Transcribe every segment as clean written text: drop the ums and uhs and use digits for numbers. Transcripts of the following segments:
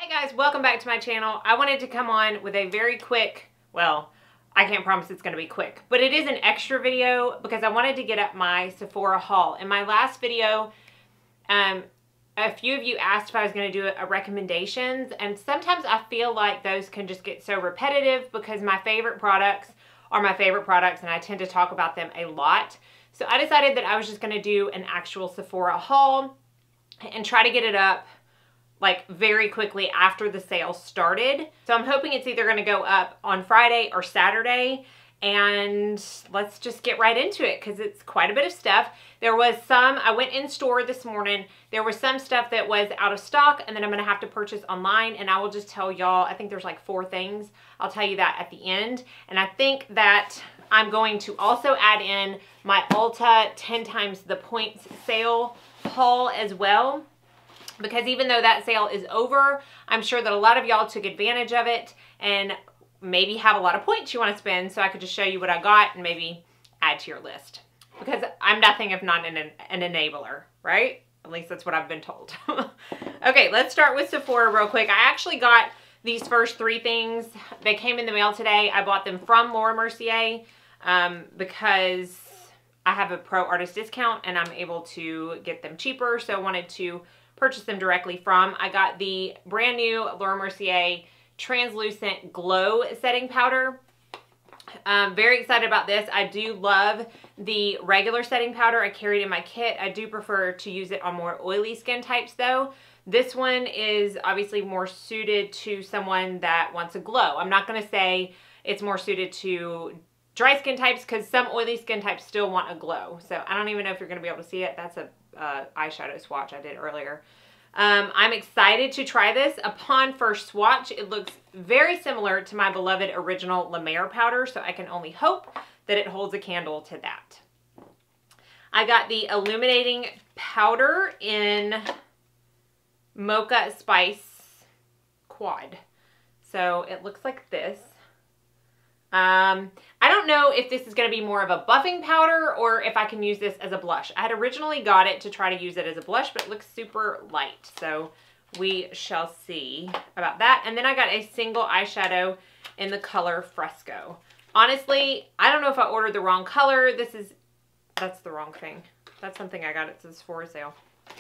Hey guys, welcome back to my channel. I wanted to come on with a very quick, well, I can't promise it's going to be quick, but it is an extra video because I wanted to get up my Sephora haul. In my last video, a few of you asked if I was going to do a recommendations, and sometimes I feel like those can just get so repetitive because my favorite products are my favorite products and I tend to talk about them a lot. So I decided that I was just going to do an actual Sephora haul and try to get it up like very quickly after the sale started. So I'm hoping it's either going to go up on Friday or Saturday, and let's just get right into it because it's quite a bit of stuff. There was some, I went in store this morning, there was some stuff that was out of stock and then I'm going to have to purchase online, and I will just tell y'all, I think there's like 4 things. I'll tell you that at the end. And I think that I'm going to also add in my Ulta 10 times the points sale haul as well, because even though that sale is over, I'm sure that a lot of y'all took advantage of it and maybe have a lot of points you want to spend, so I could just show you what I got and maybe add to your list. Because I'm nothing if not an enabler, right? At least that's what I've been told. Okay, let's start with Sephora real quick. I actually got these first 3 things. They came in the mail today. I bought them from Mercier because I have a pro artist discount and I'm able to get them cheaper, so I wanted to purchase them directly from. I got the brand new Mercier translucent glow setting powder. Very excited about this. I do love the regular setting powder. I carry it in my kit. I do prefer to use it on more oily skin types though. This one is obviously more suited to someone that wants a glow. I'm not going to say it's more suited to dry skin types because some oily skin types still want a glow. So I don't even know if you're going to be able to see it. That's a eyeshadow swatch I did earlier. I'm excited to try this. Upon first swatch, it looks very similar to my beloved original Mer Powder, so I can only hope that it holds a candle to that. I got the Illuminating Powder in Mocha Spice Quad. So it looks like this. I don't know if this is going to be more of a buffing powder or if I can use this as a blush. I had originally got it to try to use it as a blush, but it looks super light. So we shall see about that. And then I got a single eyeshadow in the color Fresco. Honestly, I don't know if I ordered the wrong color. That's the wrong thing. That's something I got at the Sephora sale.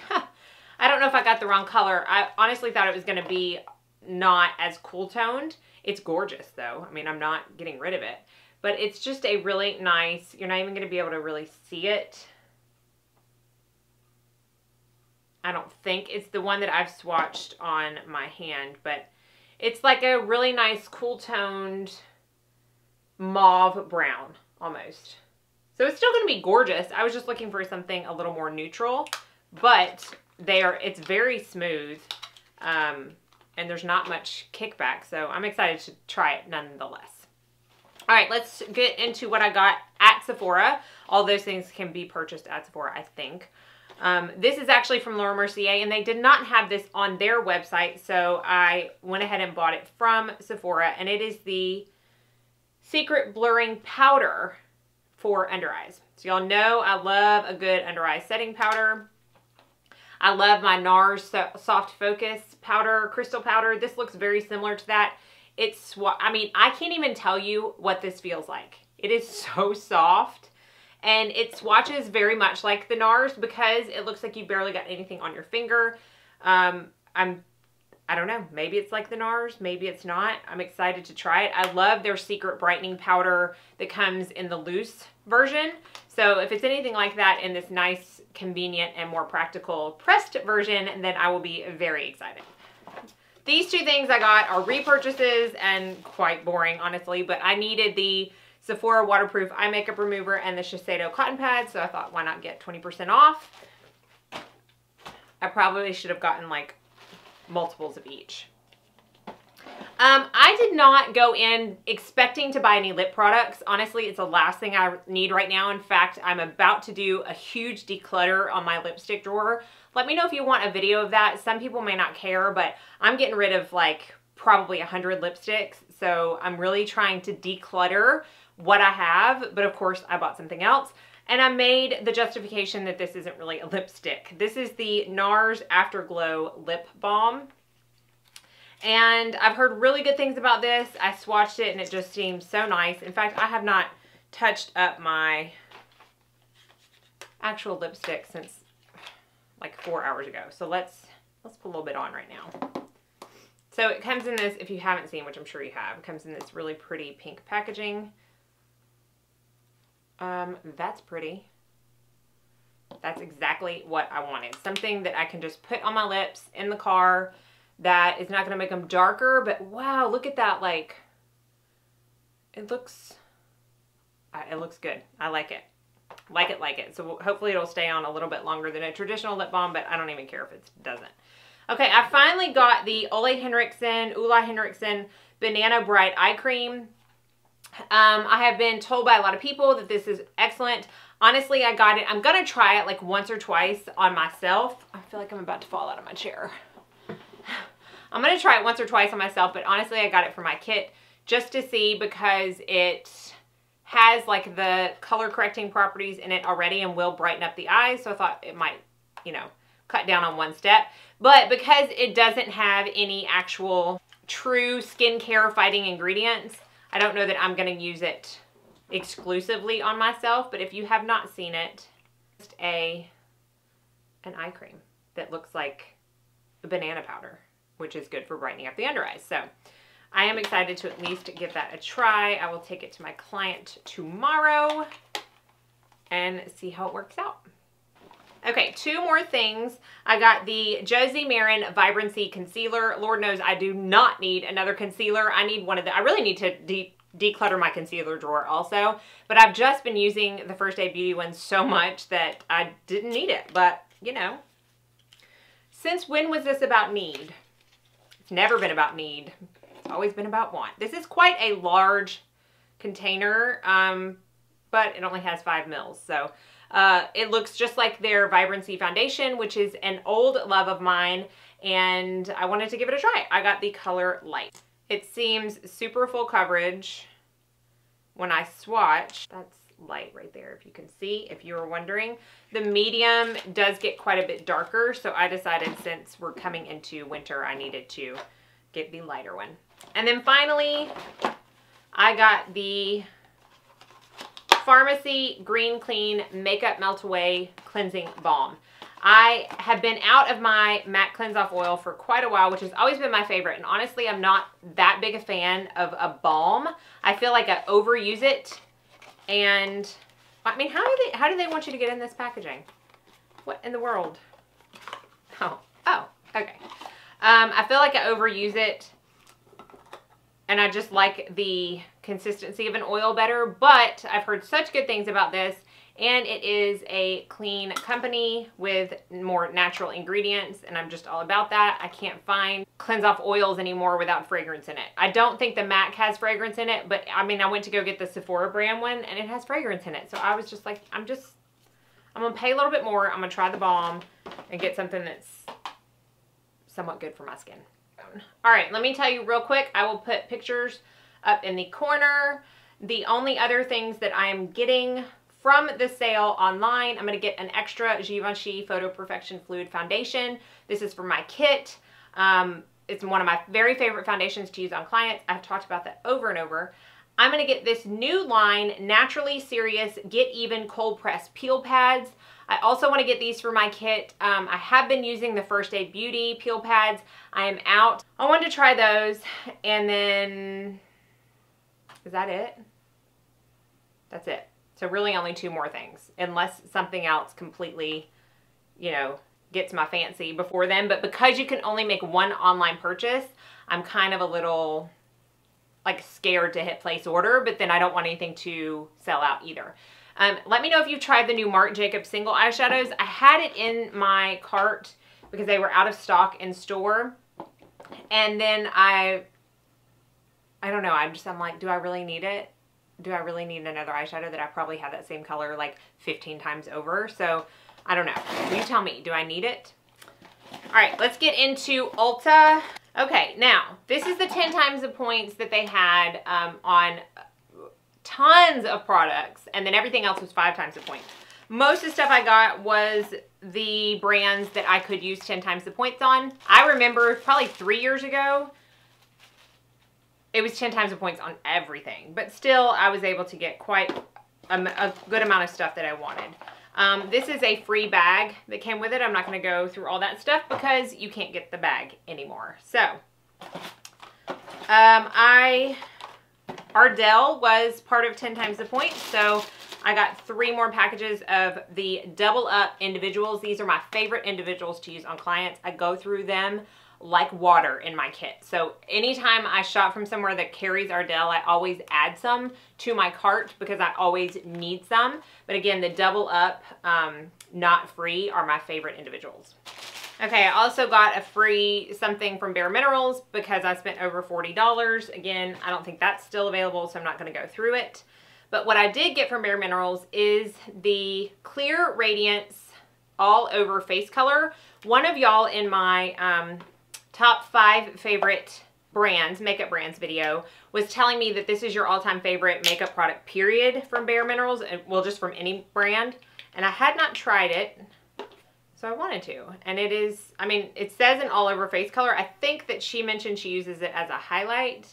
I don't know if I got the wrong color. I honestly thought it was going to be not as cool toned. It's gorgeous though. I mean, I'm not getting rid of it, but it's just a really nice, you're not even going to be able to really see it. I don't think it's the one that I've swatched on my hand, but it's like a really nice cool toned mauve brown almost. So it's still going to be gorgeous. I was just looking for something a little more neutral, but it's very smooth. And there's not much kickback, so I'm excited to try it nonetheless. All right, let's get into what I got at Sephora. All those things can be purchased at Sephora, I think. This is actually from Mercier, and they did not have this on their website, so I went ahead and bought it from Sephora, and it is the Secret Blurring Powder for under eyes. So y'all know I love a good under eye setting powder. I love my NARS Soft Focus powder, crystal powder. This looks very similar to that. I mean, I can't even tell you what this feels like. It is so soft, and it swatches very much like the NARS because it looks like you barely got anything on your finger. I don't know. Maybe it's like the NARS. Maybe it's not. I'm excited to try it. I love their Secret Brightening Powder that comes in the loose version. So if it's anything like that in this nice, convenient, and more practical pressed version, then I will be very excited. These 2 things I got are repurchases and quite boring, honestly, but I needed the Sephora Waterproof Eye Makeup Remover and the Shiseido Cotton Pad, so I thought, why not get 20% off? I probably should have gotten like multiples of each. I did not go in expecting to buy any lip products. Honestly, it's the last thing I need right now. In fact, I'm about to do a huge declutter on my lipstick drawer. Let me know if you want a video of that. Some people may not care, but I'm getting rid of like probably 100 lipsticks. So I'm really trying to declutter what I have. But of course, I bought something else. And I made the justification that this isn't really a lipstick. This is the NARS Afterglow Lip Balm. And I've heard really good things about this. I swatched it and it just seems so nice. In fact, I have not touched up my actual lipstick since like 4 hours ago. So let's put a little bit on right now. So it comes in this, if you haven't seen, which I'm sure you have, it comes in this really pretty pink packaging. That's pretty. That's exactly what I wanted. Something that I can just put on my lips in the car that is not going to make them darker, but wow, look at that. Like, it looks good. I like it. Like it. So hopefully it'll stay on a little bit longer than a traditional lip balm, but I don't even care if it doesn't. Okay, I finally got the Olay Henriksen Banana Bright Eye Cream. I have been told by a lot of people that this is excellent. Honestly, I got it. I'm going to try it like once or twice on myself. I feel like I'm about to fall out of my chair. I'm going to try it once or twice on myself, but honestly, I got it for my kit just to see because it has like the color correcting properties in it already and will brighten up the eyes. So I thought it might, you know, cut down on one step. But because it doesn't have any actual true skincare fighting ingredients, I don't know that I'm going to use it exclusively on myself. But if you have not seen it, just an eye cream that looks like a banana powder, which is good for brightening up the under eyes. So I am excited to at least give that a try. I will take it to my client tomorrow and see how it works out. Okay, 2 more things. I got the Josie Maran Vibrancy Concealer. Lord knows I do not need another concealer. I need one of the, I really need to declutter my concealer drawer also. But I've just been using the First Aid Beauty one so much that I didn't need it. But, you know, since when was this about need? It's never been about need. It's always been about want. This is quite a large container, but it only has 5 mils. So it looks just like their Vibrancy foundation, which is an old love of mine, and I wanted to give it a try. I got the color Light. It seems super full coverage when I swatch. That's light right there, if you can see, if you were wondering. The medium does get quite a bit darker, so I decided since we're coming into winter, I needed to get the lighter one. And then finally, I got the Pharmacy Green Clean Makeup Melt Away Cleansing Balm. I have been out of my matte cleanse off oil for quite a while, which has always been my favorite. And honestly, I'm not that big a fan of a balm. I feel like I overuse it. And I mean, how do they want you to get in this packaging? What in the world? Oh, okay. I feel like I overuse it. And I just like the consistency of an oil better, but I've heard such good things about this, and it is a clean company with more natural ingredients, and I'm just all about that. I can't find cleanse off oils anymore without fragrance in it. I don't think the MAC has fragrance in it, but I mean, I went to go get the Sephora brand one, and it has fragrance in it. So I was just like, I'm gonna pay a little bit more. I'm gonna try the balm and get something that's somewhat good for my skin. All right, let me tell you real quick. I will put pictures up in the corner. The only other things that I am getting from the sale online, I'm going to get an extra Givenchy Photo Perfection Fluid Foundation. This is for my kit. It's one of my very favorite foundations to use on clients. I've talked about that over and over. I'm going to get this new line, Naturally Serious Get Even Cold Press Peel Pads. I also want to get these for my kit. I have been using the First Aid Beauty peel pads. I am out. I wanted to try those, and then, is that it? That's it. So really only 2 more things, unless something else completely, you know, gets my fancy before then. But because you can only make 1 online purchase, I'm kind of a little like scared to hit place order, but then I don't want anything to sell out either. Let me know if you've tried the new Marc Jacobs single eyeshadows. I had it in my cart because they were out of stock in store. And then I don't know, I'm like, do I really need it? Do I really need another eyeshadow that I probably have that same color like 15 times over? So I don't know. You tell me, do I need it? All right, let's get into Ulta. Okay, now this is the 10 times the points that they had on tons of products, and then everything else was 5 times the points. Most of the stuff I got was the brands that I could use 10 times the points on. I remember probably 3 years ago, it was 10 times the points on everything. But still, I was able to get quite a good amount of stuff that I wanted. This is a free bag that came with it. I'm not going to go through all that stuff because you can't get the bag anymore. So, Ardell was part of 10 times the points. So, I got 3 more packages of the Double Up individuals. These are my favorite individuals to use on clients. I go through them like water in my kit. So anytime I shop from somewhere that carries Ardell, I always add some to my cart because I always need some. But again, the Double Up, not free, are my favorite individuals. Okay, I also got a free something from Bareminerals because I spent over $40. Again, I don't think that's still available, so I'm not going to go through it. But what I did get from Bareminerals is the Clear Radiance All Over Face Color. One of y'all in my top 5 favorite brands, makeup brands video, was telling me that this is your all-time favorite makeup product, period, from Bareminerals, and well, just from any brand. And I had not tried it, so I wanted to. And it is, I mean, it says an all-over face color. I think that she mentioned she uses it as a highlight.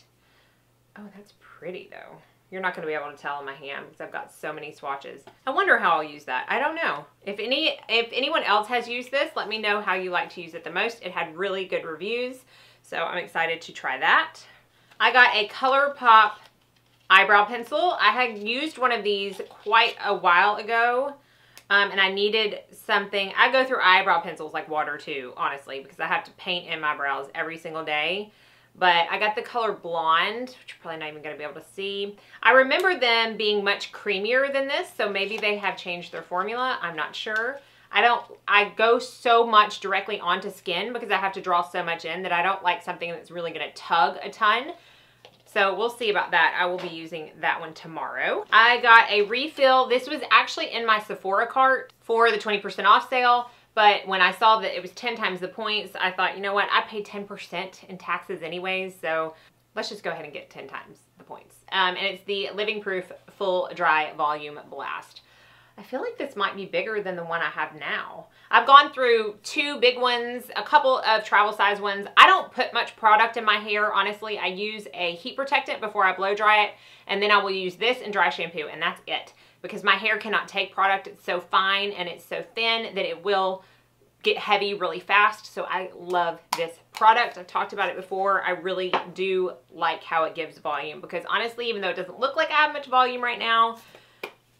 Oh, that's pretty, though. You're not going to be able to tell in my hand because I've got so many swatches. I wonder how I'll use that. I don't know. If anyone else has used this, let me know how you like to use it the most. It had really good reviews, so I'm excited to try that. I got a ColourPop eyebrow pencil. I had used one of these quite a while ago, and I needed something. I go through eyebrow pencils like water too, honestly, because I have to paint in my brows every single day. But I got the color Blonde, which you're probably not even going to be able to see. I remember them being much creamier than this, so maybe they have changed their formula. I'm not sure. I go so much directly onto skin because I have to draw so much in that I don't like something that's really going to tug a ton. So we'll see about that. I will be using that one tomorrow. I got a refill. This was actually in my Sephora cart for the 20% off sale. But when I saw that it was 10 times the points, I thought, you know what? I pay 10% in taxes anyways, so let's just go ahead and get 10 times the points. And it's the Living Proof Full Dry Volume Blast. I feel like this might be bigger than the one I have now. I've gone through 2 big ones, a couple of travel size ones. I don't put much product in my hair, honestly. I use a heat protectant before I blow dry it, and then I will use this and dry shampoo, and that's it. Because my hair cannot take product. It's so fine and it's so thin that it will get heavy really fast. So I love this product. I've talked about it before. I really do like how it gives volume because honestly, even though it doesn't look like I have much volume right now,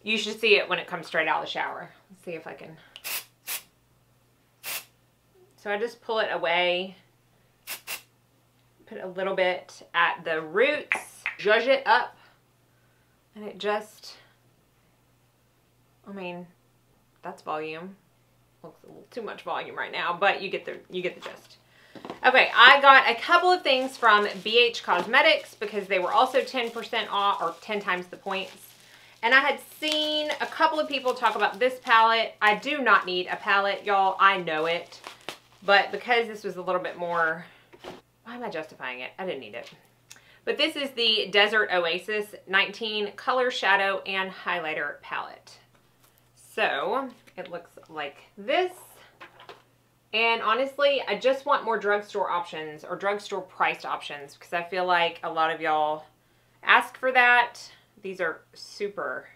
you should see it when it comes straight out of the shower. Let's see if I can. So I just pull it away, put a little bit at the roots, zhuzh it up, and it just, I mean, that's volume. Looks a little too much volume right now, but you get the gist. Okay, I got a couple of things from BH Cosmetics because they were also 10% off or 10 times the points. And I had seen a couple of people talk about this palette. I do not need a palette, y'all. I know it. But because this was a little bit more, why am I justifying it? I didn't need it. But this is the Desert Oasis 19 Color Shadow and Highlighter Palette. So it looks like this. And honestly, I just want more drugstore options or drugstore priced options because I feel like a lot of y'all ask for that. These are super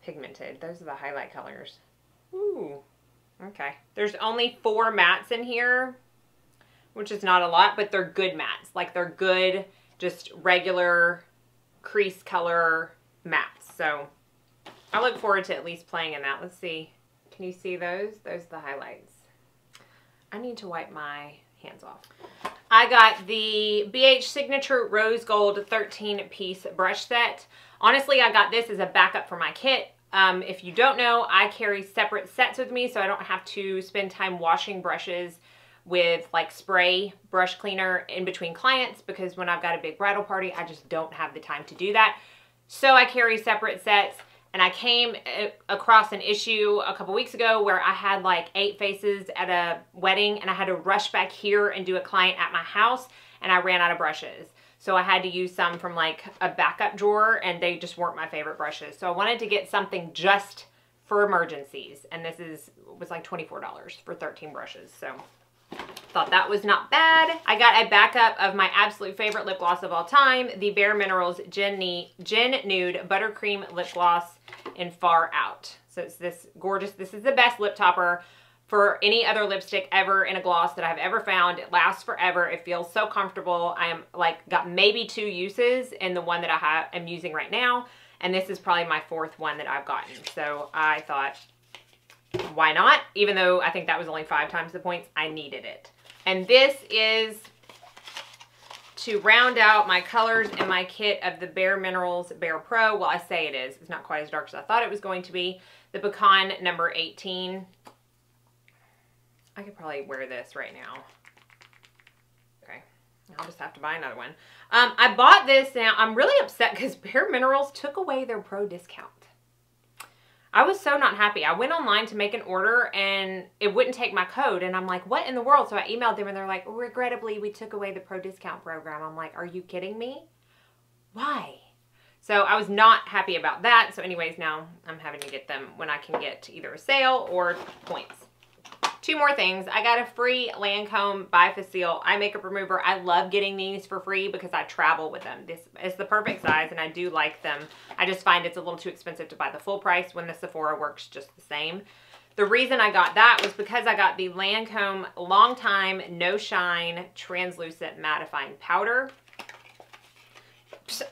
pigmented. Those are the highlight colors. Ooh, okay. There's only 4 mattes in here, which is not a lot, but they're good mattes. Like they're good, just regular crease color mattes. So I look forward to at least playing in that. Let's see. Can you see those? Those are the highlights. I need to wipe my hands off. I got the BH Signature Rose Gold 13-piece brush set. Honestly, I got this as a backup for my kit. If you don't know, I carry separate sets with me so I don't have to spend time washing brushes with like spray brush cleaner in between clients because when I've got a big bridal party, I just don't have the time to do that. So I carry separate sets. And I came across an issue a couple weeks ago where I had like 8 faces at a wedding and I had to rush back here and do a client at my house and I ran out of brushes. So I had to use some from like a backup drawer and they just weren't my favorite brushes. So I wanted to get something just for emergencies. And this was like $24 for 13 brushes. So thought thought that was not bad. I got a backup of my absolute favorite lip gloss of all time, the Bareminerals Gen Nude Buttercream Lip Gloss in Far Out. So it's this gorgeous, this is the best lip topper for any other lipstick ever in a gloss that I've ever found. It lasts forever. It feels so comfortable. I am like, got maybe 2 uses in the one that I'm using right now. And this is probably my 4th one that I've gotten. So I thought, why not? Even though I think that was only 5 times the points, I needed it. And this is to round out my colors in my kit of the Bareminerals Bare Pro. Well, I say it is. It's not quite as dark as I thought it was going to be. The Pecan number 18. I could probably wear this right now. Okay, I'll just have to buy another one. I bought this. Now I'm really upset because Bareminerals took away their pro discount. I was so not happy. I went online to make an order and it wouldn't take my code. And I'm like, what in the world? So I emailed them and they're like, regrettably, we took away the pro discount program. I'm like, are you kidding me? Why? So I was not happy about that. So anyways, now I'm having to get them when I can get either a sale or points. 2 more things. I got a free Lancome Bi-Facil eye makeup remover. I love getting these for free because I travel with them. This is the perfect size and I do like them. I just find it's a little too expensive to buy the full price when the Sephora works just the same. The reason I got that was because I got the Lancome Long Time No Shine Translucent Mattifying Powder.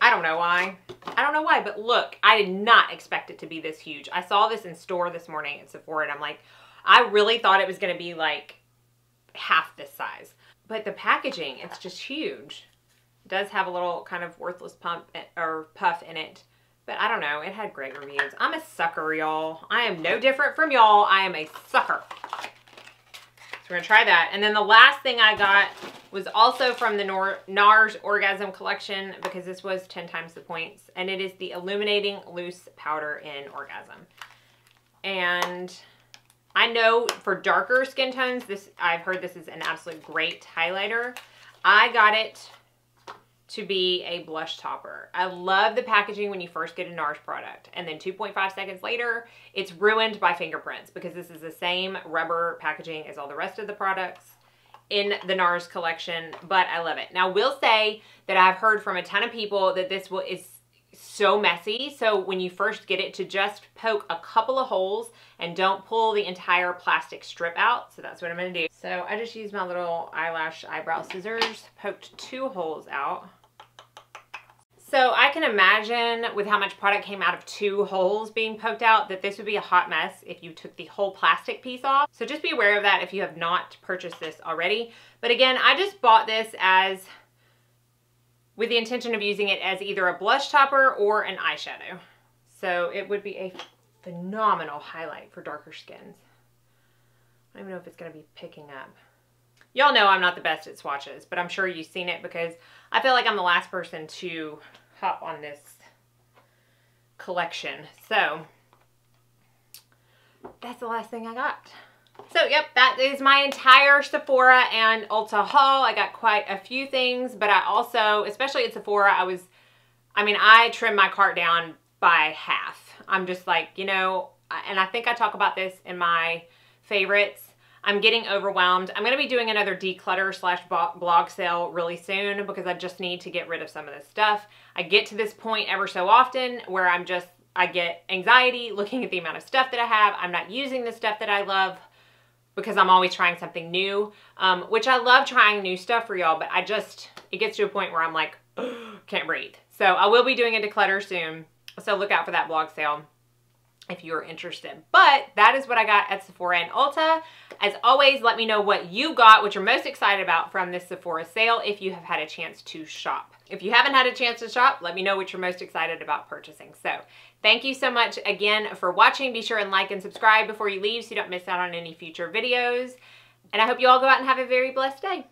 I don't know why. I don't know why, but look, I did not expect it to be this huge. I saw this in store this morning at Sephora and I'm like, I really thought it was going to be like half this size. But the packaging, it's just huge. It does have a little kind of worthless puff in it. But I don't know. It had great reviews. I'm a sucker, y'all. I am no different from y'all. I am a sucker. So we're going to try that. And then the last thing I got was also from the NARS Orgasm collection because this was 10 times the points. And it is the Illuminating Loose Powder in Orgasm. And I know for darker skin tones, I've heard this is an absolute great highlighter. I got it to be a blush topper. I love the packaging when you first get a NARS product. And then 2.5 seconds later, it's ruined by fingerprints because this is the same rubber packaging as all the rest of the products in the NARS collection, but I love it. Now, I will say that I've heard from a ton of people that this is so messy. So when you first get it, to just poke a couple of holes and don't pull the entire plastic strip out. So that's what I'm going to do. So I just used my little eyebrow scissors, poked 2 holes out. So I can imagine with how much product came out of 2 holes being poked out that this would be a hot mess if you took the whole plastic piece off. So just be aware of that if you have not purchased this already. But again, I just bought this with the intention of using it as either a blush topper or an eyeshadow. So it would be a phenomenal highlight for darker skins. I don't even know if it's going to be picking up. Y'all know I'm not the best at swatches, but I'm sure you've seen it because I feel like I'm the last person to hop on this collection. So that's the last thing I got. So, yep, that is my entire Sephora and Ulta haul. I got quite a few things, but I also, especially at Sephora, I trimmed my cart down by half. I'm just like, you know, and I think I talk about this in my favorites. I'm getting overwhelmed. I'm going to be doing another declutter / blog sale really soon because I just need to get rid of some of this stuff. I get to this point ever so often where I get anxiety looking at the amount of stuff that I have. I'm not using the stuff that I love because I'm always trying something new, which I love trying new stuff for y'all, but it gets to a point where I'm like, can't breathe. So I will be doing a declutter soon. So look out for that blog sale if you're interested. But that is what I got at Sephora and Ulta. As always, let me know what you got, what you're most excited about from this Sephora sale if you have had a chance to shop. If you haven't had a chance to shop, let me know what you're most excited about purchasing. So thank you so much again for watching. Be sure and like and subscribe before you leave so you don't miss out on any future videos. And I hope you all go out and have a very blessed day.